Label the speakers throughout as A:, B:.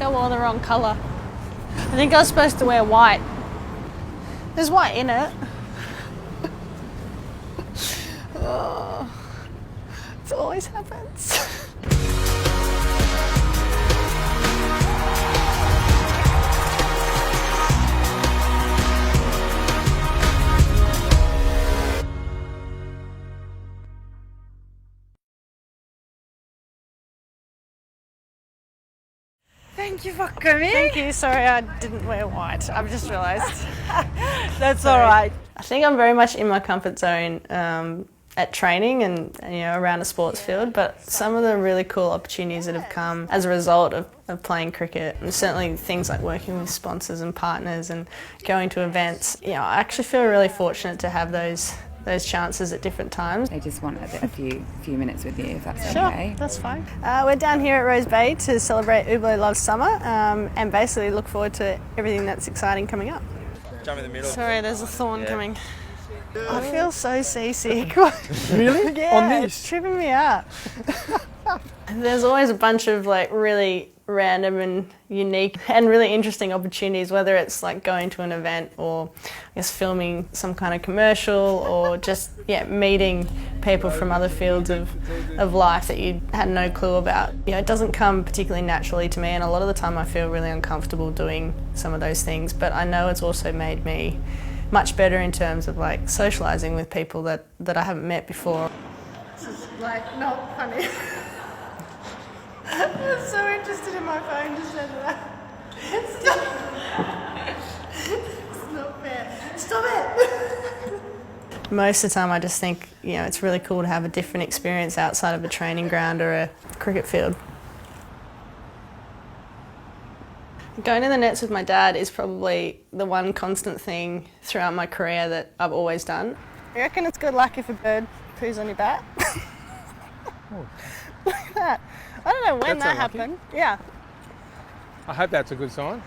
A: I wore the wrong colour. I think I was supposed to wear white. There's white in it. Oh, it always happens.
B: Thank you for coming.
A: Thank you. Sorry, I didn't wear white. I've just realised.
B: That's all right.
A: I think I'm very much in my comfort zone at training and around a sports field, but some of the really cool opportunities that have come as a result of playing cricket, and certainly things like working with sponsors and partners and going to events, I actually feel really fortunate to have those chances at different times.
B: I just want a few minutes with you, if that's
A: Sure,
B: okay.
A: that's fine. We're down here at Rose Bay to celebrate Ublo Loves Summer and basically look forward to everything that's exciting coming up.
C: Jump in the middle.
A: Sorry, there's a thorn coming. I feel so seasick.
C: Really?
A: Yeah,
C: On this?
A: it's tripping me out. There's always a bunch of really random and unique and really interesting opportunities, whether it's like going to an event or I guess filming some kind of commercial or just meeting people from other fields of life that you had no clue about. It doesn't come particularly naturally to me, and a lot of the time I feel really uncomfortable doing some of those things, but I know it's also made me much better in terms of socialising with people that I haven't met before. This is not funny. I was so interested in my phone just then. Stop! It's not fair. Stop it! Most of the time I just think, it's really cool to have a different experience outside of a training ground or a cricket field. Going to the nets with my dad is probably the one constant thing throughout my career that I've always done. I reckon it's good luck if a bird poos on your bat. Look at that. I don't know when that happened. Yeah.
C: I hope that's a good sign.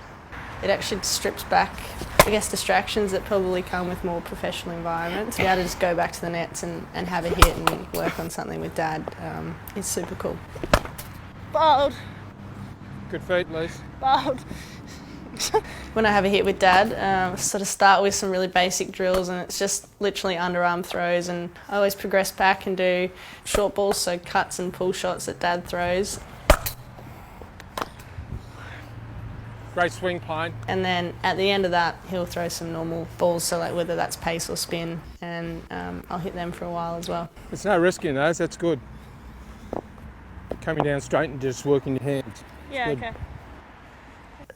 A: It actually strips back, I guess, distractions that probably come with more professional environments. To be able to just go back to the nets and have a hit and work on something with Dad is super cool. Bold.
C: Good feet, Ellyse.
A: Bold. When I have a hit with Dad, I sort of start with some really basic drills, and it's just literally underarm throws, and I always progress back and do short balls, so cuts and pull shots that Dad throws.
C: Great swing plane.
A: And then at the end of that, he'll throw some normal balls, so whether that's pace or spin, and I'll hit them for a while as well.
C: There's no risk in those, that's good. Coming down straight and just working your hands.
A: Yeah, okay.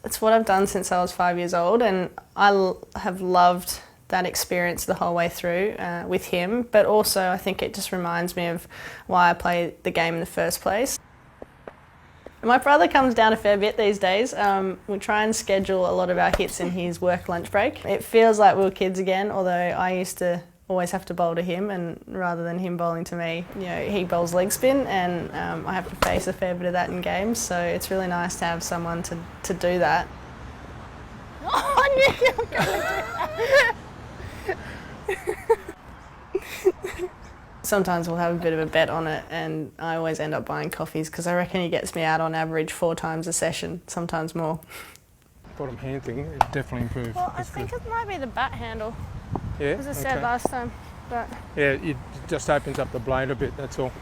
A: It's what I've done since I was 5 years old, and I have loved that experience the whole way through with him, but also I think it just reminds me of why I play the game in the first place. My brother comes down a fair bit these days. We try and schedule a lot of our hits in his work lunch break. It feels like we were kids again, although I used to always have to bowl to him, and rather than him bowling to me, he bowls leg spin, and I have to face a fair bit of that in games, so it's really nice to have someone to do that. Oh, I knew you were going to do that. Sometimes we'll have a bit of a bet on it, and I always end up buying coffees because I reckon he gets me out on average 4 times a session, sometimes more.
C: Bottom hand thing, it definitely improved.
A: Well, I think it might be the bat handle.
C: Yeah,
A: As I said last time, but
C: yeah, it just opens up the blade a bit, that's all.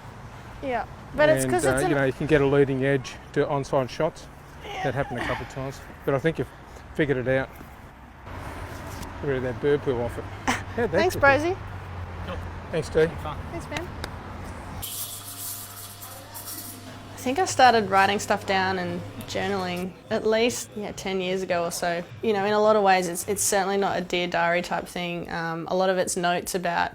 A: yeah, but it's because it's
C: you can get a leading edge to onside shots. Yeah. That happened a couple of times, but I think you've figured it out. Get rid of that bird poo off it. Yeah,
A: Thanks, Brosy.
C: Thanks, Steve.
A: Thanks, man. I think I started writing stuff down and journaling at least 10 years ago or so. In a lot of ways it's certainly not a Dear Diary type thing. A lot of it's notes about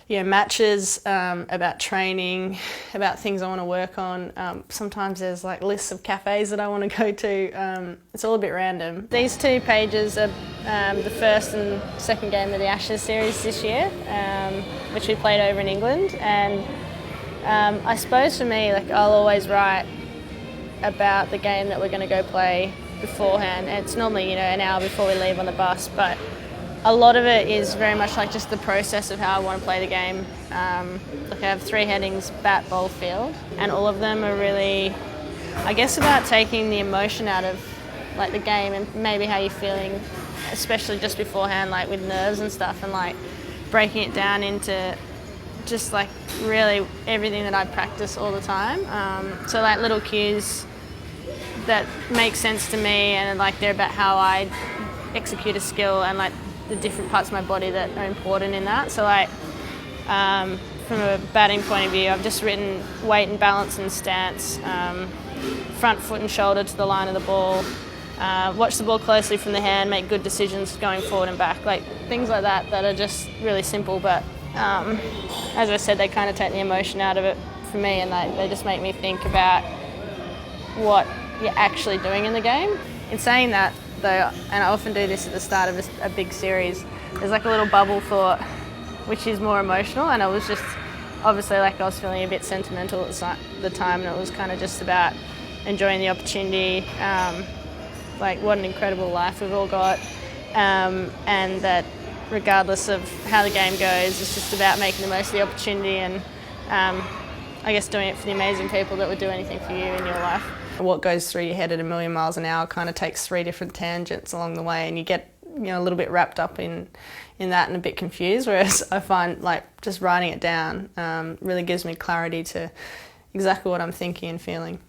A: matches, about training, about things I want to work on. Sometimes there's lists of cafes that I want to go to. It's all a bit random. These 2 pages are the first and second game of the Ashes series this year, which we played over in England. And I suppose for me, I'll always write about the game that we're going to go play beforehand. And it's normally, an hour before we leave on the bus, but a lot of it is very much just the process of how I want to play the game. I have 3 headings: bat, bowl, field, and all of them are really, I guess, about taking the emotion out of like the game and maybe how you're feeling, especially just beforehand, like with nerves and stuff, and like breaking it down into just like really everything that I practice all the time. So like little cues that make sense to me, and like they're about how I execute a skill and like the different parts of my body that are important in that. So like from a batting point of view, I've just written weight and balance and stance, front foot and shoulder to the line of the ball, watch the ball closely from the hand, make good decisions going forward and back, like things like that that are just really simple, but as I said, they kind of take the emotion out of it for me, and they just make me think about what you're actually doing in the game. In saying that though, and I often do this at the start of a big series, there's like a little bubble thought which is more emotional, and it was just obviously like I was feeling a bit sentimental at the time, and it was kind of just about enjoying the opportunity, like what an incredible life we've all got, and that regardless of how the game goes, it's just about making the most of the opportunity and I guess doing it for the amazing people that would do anything for you in your life. What goes through your head at 1,000,000 miles an hour kind of takes 3 different tangents along the way, and you get a little bit wrapped up in that and a bit confused, whereas I find like just writing it down really gives me clarity to exactly what I'm thinking and feeling.